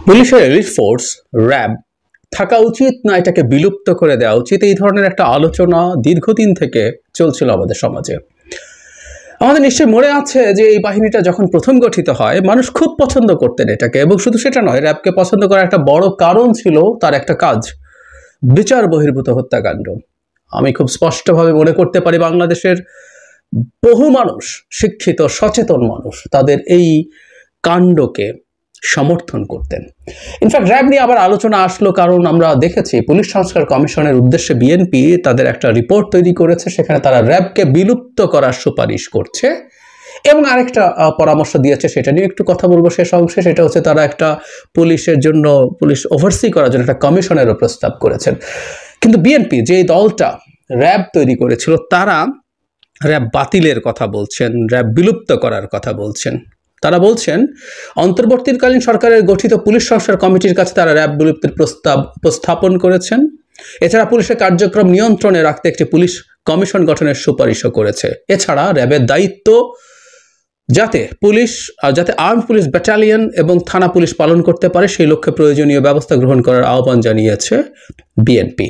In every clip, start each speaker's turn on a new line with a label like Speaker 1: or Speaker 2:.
Speaker 1: পুলিশের elite force RAB থাকা উচিত না এটাকে বিলুপ্ত করে দেওয়া উচিত, এই ধরনের একটা আলোচনা দীর্ঘদিন থেকে চলছিল আমাদের সমাজে। আমাদের নিশ্চয়ই মনে আছে যে এই বাহিনীটা যখন প্রথম গঠিত হয় মানুষ খুব পছন্দ করতেন এটাকে, এবং শুধু সেটা নয়, র্যাবকে পছন্দ করার একটা বড় কারণ ছিল তার একটা কাজ, বিচার বহির্ভূত হত্যাকাণ্ড। আমি খুব স্পষ্টভাবে মনে করতে পারি বাংলাদেশের বহু মানুষ, শিক্ষিত সচেতন মানুষ, তাদের এই কাণ্ডকে সমর্থন করতেন। ইনফ্যাক্ট র্যাব নিয়ে আবার আলোচনা আসলো কারণ আমরা দেখেছি পুলিশ সংস্কার কমিশনের উদ্দেশ্যে বিএনপি তাদের একটা রিপোর্ট তৈরি করেছে, সেখানে তারা র্যাবকে বিলুপ্ত করার সুপারিশ করছে এবং আরেকটা পরামর্শ দিয়েছে, সেটা নিয়ে একটু কথা বলবো শেষ অংশে। সেটা হচ্ছে তারা একটা পুলিশের জন্য, পুলিশ ওভারসি করার জন্য একটা কমিশনেরও প্রস্তাব করেছেন। কিন্তু বিএনপি যে দলটা র্যাব তৈরি করেছিল তারা র্যাব বাতিলের কথা বলছেন, র্যাব বিলুপ্ত করার কথা বলছেন। তারা বলছেন অন্তর্বর্তীকালীন সরকারের গঠিত পুলিশ সংস্কার কমিটির কাছে তারা র্যাব বিলুপ্তির প্রস্তাব উপস্থাপন করেছেন। এছাড়া পুলিশের কার্যক্রম নিয়ন্ত্রণে রাখতে একটি পুলিশ কমিশন গঠনের সুপারিশও করেছে। এছাড়া র্যাবের দায়িত্ব যাতে আর্মড পুলিশ ব্যাটালিয়ন এবং থানা পুলিশ পালন করতে পারে সেই লক্ষ্যে প্রয়োজনীয় ব্যবস্থা গ্রহণ করার আহ্বান জানিয়েছে বিএনপি।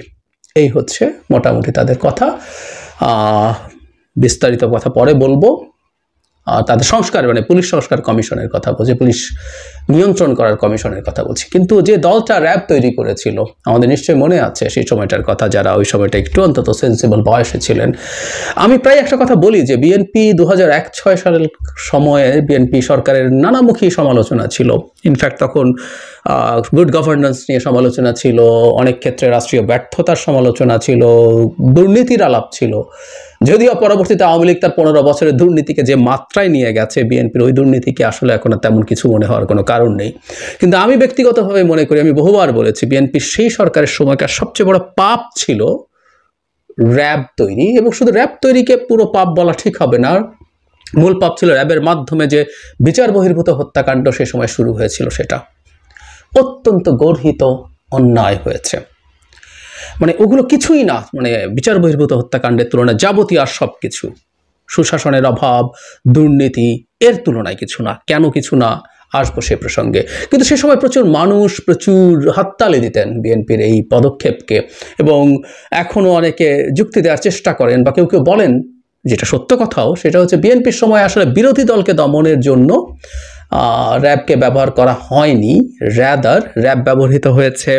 Speaker 1: এই হচ্ছে মোটামুটি তাদের কথা। বিস্তারিত কথা পরে বলবো। তাদের সংস্কার মানে পুলিশ সংস্কার কমিশনের কথা বলছি, পুলিশ নিয়ন্ত্রণ করার কমিশনের কথা বলছি। কিন্তু যে দলটা র্যাব তৈরি করেছিল আমাদের নিশ্চয়ই মনে আছে সেই সময়টার কথা, যারা ওই সময়টা একটু অন্তত সেন্সিবল বয়সে ছিলেন। আমি প্রায় একটা কথা বলি যে বিএনপি 2001-06 সালের সময়ে বিএনপি সরকারের নানামুখী সমালোচনা ছিল। ইনফ্যাক্ট তখন গুড গভর্নেন্স নিয়ে সমালোচনা ছিল, অনেক ক্ষেত্রে রাষ্ট্রীয় ব্যর্থতার সমালোচনা ছিল, দুর্নীতির আলাপ ছিল। যদিও পরবর্তীতে আওয়ামী লীগ তার 15 বছরের দুর্নীতিকে যে মাত্রায় নিয়ে গেছে, বিএনপির ওই দুর্নীতিকে আসলে এখন তেমন কিছু মনে হওয়ার কোনো কারণ নেই। কিন্তু আমি ব্যক্তিগতভাবে মনে করি, আমি বহুবার বলেছি, বিএনপির সেই সরকারের সময়কার সবচেয়ে বড় পাপ ছিল র্যাব তৈরি। এবং শুধু র্যাব তৈরিকে পুরো পাপ বলা ঠিক হবে না, মূল পাপ ছিল র্যাবের মাধ্যমে যে বিচার বহির্ভূত হত্যাকাণ্ড সে সময় শুরু হয়েছিল, সেটা অত্যন্ত গর্হিত অন্যায় হয়েছে। মানে ওগুলো কিছুই না, মানে বিচার বহির্ভূত হত্যাকাণ্ডের তুলনায় যাবতীয় আর সব কিছু, সুশাসনের অভাব, দুর্নীতি, এর তুলনায় কিছু না। কেন কিছু না আসবো সে প্রসঙ্গে। কিন্তু সে সময় প্রচুর মানুষ প্রচুর হাততালি দিতেন বিএনপির এই পদক্ষেপকে, এবং এখনও অনেকে যুক্তি দেওয়ার চেষ্টা করেন বা কেউ কেউ বলেন, যেটা সত্য কথাও, সেটা হচ্ছে বিএনপির সময় আসলে বিরোধী দলকে দমনের জন্য র্যাবকে ব্যবহার করা হয়নি, র্যাদার র্যাব ব্যবহৃত হয়েছে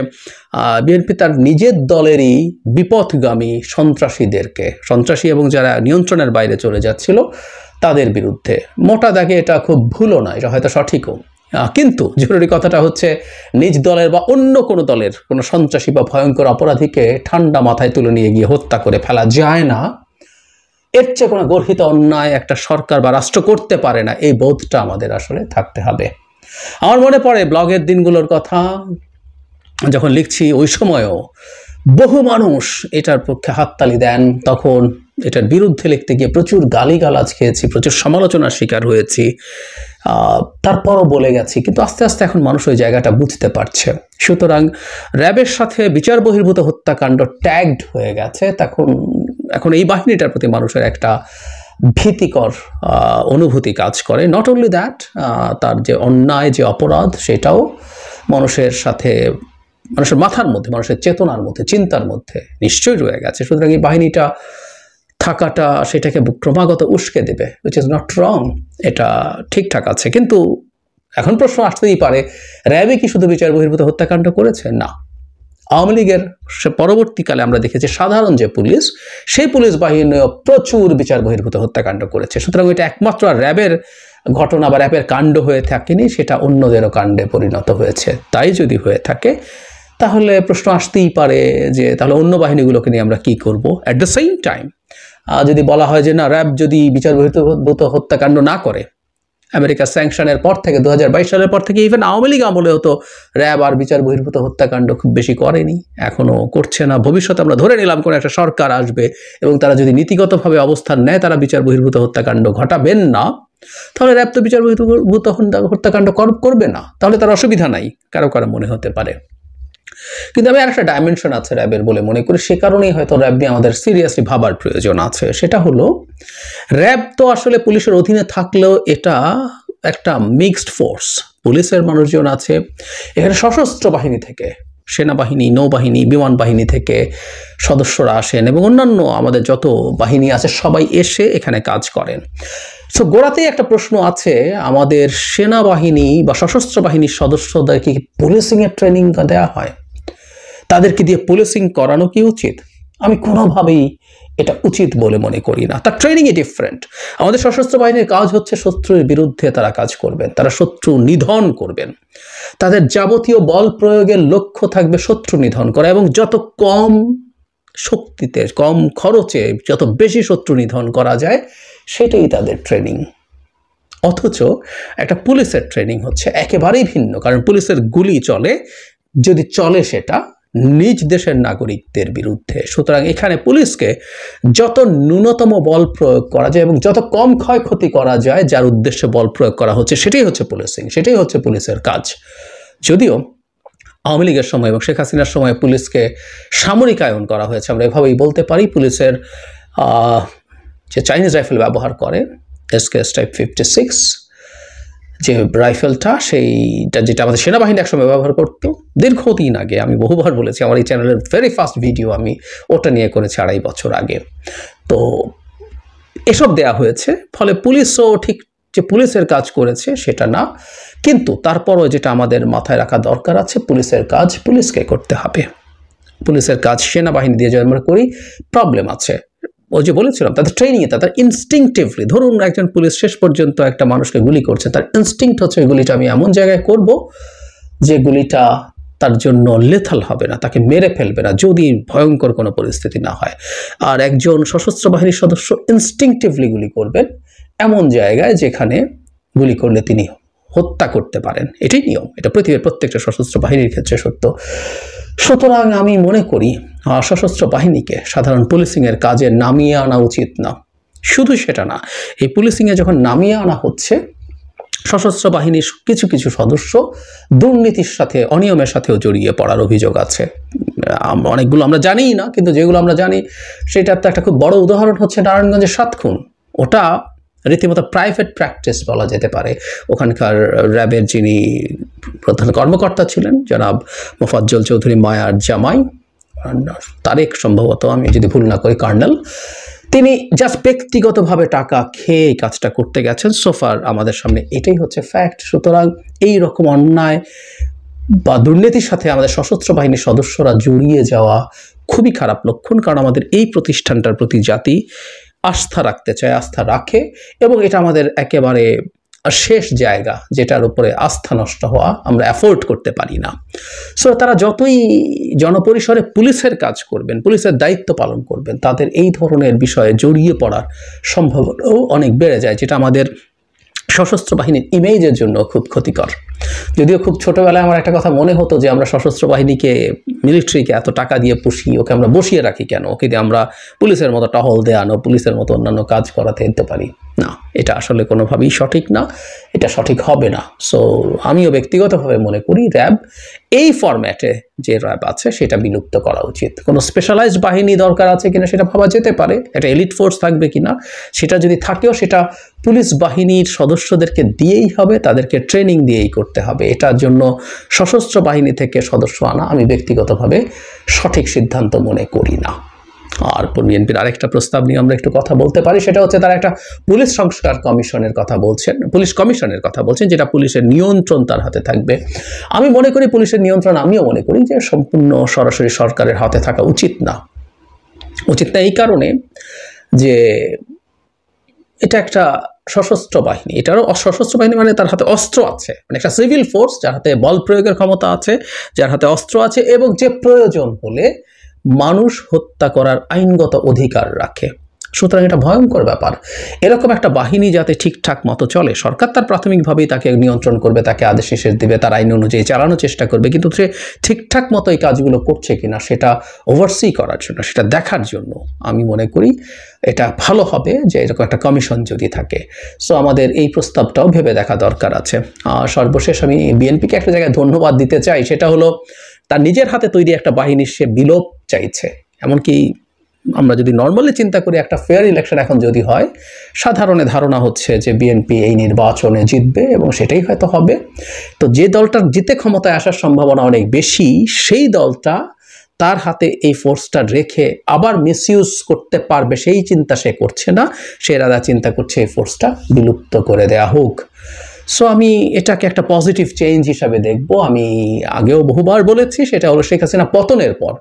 Speaker 1: বিএনপি তার নিজের দলেরই বিপথগামী সন্ত্রাসী এবং যারা নিয়ন্ত্রণের বাইরে চলে যাচ্ছিল তাদের বিরুদ্ধে। মোটা দাগে এটা খুব ভুলও না, এটা হয়তো সঠিকও। কিন্তু জরুরি কথাটা হচ্ছে নিজ দলের বা অন্য কোনো দলের কোনো সন্ত্রাসী বা ভয়ঙ্কর অপরাধীকে ঠান্ডা মাথায় তুলে নিয়ে গিয়ে হত্যা করে ফেলা যায় না, এর চেয়ে কোনো গর্হিত অন্যায় একটা সরকার বা রাষ্ট্র করতে পারে না, এই বোধটা আমাদের আসলে থাকতে হবে। আমার মনে পড়ে ব্লগের দিনগুলোর কথা, যখন লিখছি ওই সময়ও বহু মানুষ এটার পক্ষে হাততালি দেন। তখন এটার বিরুদ্ধে লিখতে গিয়ে প্রচুর গালিগালাজ খেয়েছি, প্রচুর সমালোচনার শিকার হয়েছি, তারপরও বলে গেছি। কিন্তু আস্তে আস্তে এখন মানুষ ওই জায়গাটা বুঝতে পারছে। সুতরাং র্যাবের সাথে বিচার বহির্ভূত হত্যাকাণ্ড ট্যাগড হয়ে গেছে। এখন এই বাহিনীটার প্রতি মানুষের একটা ভীতিকর অনুভূতি কাজ করে। নট অনলি দ্যাট, তার যে অন্যায়, যে অপরাধ, সেটাও মানুষের মাথার মধ্যে, মানুষের চেতনার মধ্যে, চিন্তার মধ্যে নিশ্চয়ই রয়ে গেছে। সুতরাং এই বাহিনীটা থাকাটা সেটাকে ক্রমাগত উস্কে দেবে, উইচ ইজ নট রং, এটা ঠিকঠাক আছে। কিন্তু এখন প্রশ্ন আসতেই পারে, র্যাবে কি শুধু বিচার বহির্ভূত হত্যাকাণ্ড করেছে? না, আওয়ামী লীগের পরবর্তীকালে আমরা দেখেছি সাধারণ যে পুলিশ, সেই পুলিশ বাহিনীও প্রচুর বিচার বহির্ভূত হত্যাকাণ্ড করেছে। সুতরাং এটা একমাত্র র্যাবের ঘটনা বা র্যাবের কাণ্ড হয়ে থাকেনি, সেটা অন্যদেরও কাণ্ডে পরিণত হয়েছে। তাই যদি হয়ে থাকে তাহলে প্রশ্ন আসতেই পারে যে তাহলে অন্য বাহিনীগুলোকে নিয়ে আমরা কি করব। অ্যাট দ্য সেম টাইম যদি বলা হয় যে না, র্যাব যদি বিচার বহির্ভূত হত্যাকাণ্ড না করে, আমেরিকার স্যাংশনের পর থেকে 2022 সালের পর থেকে ইভেন আওয়ামী লীগ আমলেও তো র্যাব আর বিচার বহির্ভূত হত্যাকাণ্ড খুব বেশি করেনি, এখনও করছে না। ভবিষ্যতে আমরা ধরে নিলাম কোনো একটা সরকার আসবে এবং তারা যদি নীতিগতভাবে অবস্থান নেয়, তারা বিচার বহির্ভূত হত্যাকাণ্ড ঘটাবেন না, তাহলে র্যাব তো বিচার বহির্ভূত হত্যাকাণ্ড করবে না, তাহলে তার অসুবিধা নাই, কারো মনে হতে পারে। কিন্তু আমি আরেকটা ডাইমেনশন আছে র্যাবের বলে মনে করি, সে কারণেই হয়তো র্যাব নিয়ে আমাদের সিরিয়াসলি ভাবার প্রয়োজন আছে। সেটা হলো, র্যাব তো আসলে পুলিশের অধীনে থাকলেও এটা একটা মিক্সড ফোর্স, পুলিশের মানুষজন আছে, এখানে সশস্ত্র বাহিনী থেকে, সেনাবাহিনী, নৌবাহিনী, বিমান বাহিনী থেকে সদস্যরা আসেন এবং অন্যান্য আমাদের যত বাহিনী আছে সবাই এসে এখানে কাজ করেন। সো গোড়াতেই একটা প্রশ্ন আছে, আমাদের সেনাবাহিনী বা সশস্ত্র বাহিনীর সদস্যদেরকে পুলিশিংয়ের ট্রেনিং দেওয়া হয়? তাদেরকে দিয়ে পুলিশিং করানো কি উচিত? আমি কোনোভাবেই এটা উচিত বলে মনে করি না। তার ট্রেনিংই ডিফারেন্ট। আমাদের সশস্ত্র বাহিনীর কাজ হচ্ছে শত্রুর বিরুদ্ধে তারা কাজ করবেন, তারা শত্রু নিধন করবেন, তাদের যাবতীয় বল প্রয়োগের লক্ষ্য থাকবে শত্রু নিধন করা এবং যত কম শক্তিতে, কম খরচে যত বেশি শত্রু নিধন করা যায় সেটাই তাদের ট্রেনিং। অথচ একটা পুলিশের ট্রেনিং হচ্ছে একেবারেই ভিন্ন, কারণ পুলিশের গুলি চলে, যদি চলে সেটা নিজ দেশের নাগরিকদের বিরুদ্ধে। সুতরাং এখানে পুলিশকে যত ন্যূনতম বল প্রয়োগ করা যায় এবং যত কম ক্ষয়ক্ষতি করা যায় যার উদ্দেশ্যে বল প্রয়োগ করা হচ্ছে সেটাই হচ্ছে পুলিশিং, সেটাই হচ্ছে পুলিশের কাজ। যদিও আওয়ামী লীগের সময় এবং শেখ হাসিনার সময় পুলিশকে সামরিকায়ন করা হয়েছে, আমরা এভাবেই বলতে পারি। পুলিশের যে চাইনিজ রাইফেল ব্যবহার করে SKS টাইপ 56 যে রাইফেলটা, সেইটা যেটা আমাদের সেনাবাহিনী একসময় ব্যবহার করতো দীর্ঘদিন আগে, আমি বহুবার বলেছি, আমার এই চ্যানেলের ভেরি ফার্স্ট ভিডিও আমি ওটা নিয়ে করেছি 2.5 বছর আগে। তো এসব দেয়া হয়েছে, ফলে পুলিশও ঠিক যে পুলিশের কাজ করেছে সেটা না, কিন্তু তারপরও যেটা আমাদের মাথায় রাখা দরকার আছে, পুলিশের কাজ পুলিশকে করতে হবে। পুলিশের কাজ সেনাবাহিনী দিয়ে যদি আমরা করি প্রবলেম আছে। ওই যে বলেছিলাম তাদের ট্রেনিংয়ে, তাদের ইনস্টিংটিভলি, ধরুন একজন পুলিশ শেষ পর্যন্ত একটা মানুষকে গুলি করছে, তার ইনস্টিংক্ট হচ্ছে ওই গুলিটা আমি এমন জায়গায় করব যে গুলিটা তার জন্য লেথাল হবে না, তাকে মেরে ফেলবে না যদি ভয়ঙ্কর কোনো পরিস্থিতি না হয়। আর একজন সশস্ত্র বাহিনীর সদস্য ইনস্টিংটিভলি গুলি করবেন এমন জায়গায় যেখানে গুলি করলে তিনি হত্যা করতে পারেন। এটাই নিয়ম, এটা পৃথিবীর প্রত্যেকটা সশস্ত্র বাহিনীর ক্ষেত্রে সত্য। সুতরাং আমি মনে করি সশস্ত্র বাহিনীকে সাধারণ পুলিশিংয়ের কাজে নামিয়ে আনা উচিত না। শুধু সেটা না, এই পুলিশিংয়ে যখন নামিয়ে আনা হচ্ছে, সশস্ত্র বাহিনীর কিছু কিছু সদস্য দুর্নীতির সাথে, অনিয়মের সাথেও জড়িয়ে পড়ার অভিযোগ আছে। অনেকগুলো আমরা জানিই না, কিন্তু যেগুলো আমরা জানি সেটার তো একটা খুব বড় উদাহরণ হচ্ছে নারায়ণগঞ্জের 7 খুন। ওটা রীতিমতো প্রাইভেট প্র্যাকটিস বলা যেতে পারে। ওখানকার র্যাবের যিনি প্রধান কর্মকর্তা ছিলেন জনাব মোফাজ্জল চৌধুরী মায়ার জামাই, তারেক সম্ভবত, আমি যদি ভুল না করি, কর্নেল, তিনি জাস্ট ব্যক্তিগতভাবে টাকা খেয়ে এই কাজটা করতে গেছেন। সোফার আমাদের সামনে এটাই হচ্ছে ফ্যাক্ট। সুতরাং এই রকম অন্যায় বা দুর্নীতির সাথে আমাদের সশস্ত্র বাহিনীর সদস্যরা জড়িয়ে যাওয়া খুবই খারাপ লক্ষণ, কারণ আমাদের এই প্রতিষ্ঠানটার প্রতি জাতি আস্থা রাখতে চায়, আস্থা রাখে, এবং এটা আমাদের একেবারে শেষ জায়গা যেটার উপরে আস্থা নষ্ট হওয়া আমরা অ্যাফোর্ড করতে পারি না। সো তারা যতই জনপরিসরে পুলিশের কাজ করবেন, পুলিশের দায়িত্ব পালন করবেন, তাদের এই ধরনের বিষয়ে জড়িয়ে পড়ার সম্ভাবনাও অনেক বেড়ে যায়, যেটা আমাদের সশস্ত্র বাহিনীর ইমেজের জন্য খুব ক্ষতিকর। যদিও খুব ছোটবেলায় আমার একটা কথা মনে হতো যে আমরা সশস্ত্র বাহিনীকে, মিলিটারিকে এত টাকা দিয়ে পুষি, ওকে আমরা বসিয়ে রাখি কেন? ওকে দিয়ে আমরা পুলিশের মতো টহল দেওয়ানো, পুলিশের মতো অন্যান্য কাজ করাতে দিতে পারি না। এটা আসলে কোনোভাবেই সঠিক না, এটা সঠিক হবে না। সো আমিও ব্যক্তিগতভাবে মনে করি র্যাব এই ফরম্যাটে যে র্যাব আছে সেটা বিলুপ্ত করা উচিত। কোনো স্পেশালাইজড বাহিনী দরকার আছে কিনা সেটা ভাবা যেতে পারে, একটা এলিট ফোর্স থাকবে কিনা, সেটা যদি থাকেও সেটা পুলিশ বাহিনীর সদস্যদেরকে দিয়েই হবে, তাদেরকে ট্রেনিং দিয়েই করতে হবে। এটার জন্য সশস্ত্র বাহিনী থেকে সদস্য আনা আমি ব্যক্তিগতভাবে সঠিক সিদ্ধান্ত মনে করি না। আর বিএনপির আরেকটা প্রস্তাব নিয়ে আমরা একটু কথা বলতে পারি, সেটা হচ্ছে তারা একটা পুলিশ সংস্কার কমিশনের কথা বলছেন, পুলিশ কমিশনের কথা বলছেন, যেটা পুলিশের নিয়ন্ত্রণ তার হাতে থাকবে। আমি মনে করি পুলিশের নিয়ন্ত্রণ, আমিও মনে করি যে সম্পূর্ণ সরাসরি সরকারের হাতে থাকা উচিত না। উচিত না এই কারণে যে এটা একটা সশস্ত্র বাহিনী, এটারও সশস্ত্র বাহিনী মানে তার হাতে অস্ত্র আছে, মানে একটা সিভিল ফোর্স যার হাতে বল প্রয়োগের ক্ষমতা আছে, যার হাতে অস্ত্র আছে এবং যে প্রয়োজন হলে মানুষ হত্যা করার আইনগত অধিকার রাখে। সুতরাং এটা ভয়ঙ্কর ব্যাপার। এরকম একটা বাহিনী যাতে ঠিকঠাক মতো চলে, সরকার তার প্রাথমিকভাবেই তাকে নিয়ন্ত্রণ করবে, তাকে আদেশ নিষেধ দেবে, তার আইন অনুযায়ী চালানোর চেষ্টা করবে, কিন্তু সে ঠিকঠাক মতো এই কাজগুলো করছে কিনা সেটা ওভারসি করার জন্য, সেটা দেখার জন্য আমি মনে করি এটা ভালো হবে যে এরকম একটা কমিশন যদি থাকে। সো আমাদের এই প্রস্তাবটাও ভেবে দেখা দরকার আছে। সর্বশেষ আমি বিএনপিকে একটা জায়গায় ধন্যবাদ দিতে চাই, সেটা হলো তার নিজের হাতে তৈরি একটা বাহিনীর সে বিলোপ চাইছে। এমনকি আমরা যদি নর্মালি চিন্তা করি একটা ফেয়ার ইলেকশন এখন যদি হয়, সাধারণের ধারণা হচ্ছে যে বিএনপি এই নির্বাচনে জিতবে এবং সেটাই হয়তো হবে। তো যে দলটার জিতে ক্ষমতায় আসার সম্ভাবনা অনেক বেশি, সেই দলটা তার হাতে এই ফোর্সটা রেখে আবার মিসইউজ করতে পারবে সেই চিন্তা সে করছে না। সে রাদা চিন্তা করছে এই ফোর্সটা বিলুপ্ত করে দেয়া হোক। সো আমি এটাকে একটা পজিটিভ চেঞ্জ হিসাবে দেখব। আমি আগেও বহুবার বলেছি, সেটা হলো শেখ হাসিনা পতনের পর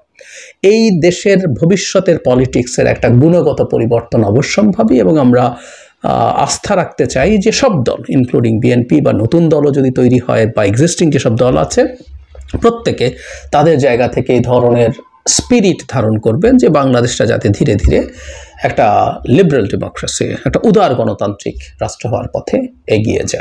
Speaker 1: এই দেশের ভবিষ্যতের পলিটিক্সের একটা গুণগত পরিবর্তন অবশ্যম্ভাবী, এবং আমরা আস্থা রাখতে চাই যে সব দল, ইনক্লুডিং বিএনপি বা নতুন দলও যদি তৈরি হয় বা এক্সিস্টিং যেসব দল আছে, প্রত্যেকে তাদের জায়গা থেকে এই ধরনের স্পিরিট ধারণ করবেন যে বাংলাদেশটা যাতে ধীরে ধীরে একটা লিবারেল ডেমোক্রেসি, একটা উদার গণতান্ত্রিক রাষ্ট্র হওয়ার পথে এগিয়ে যায়।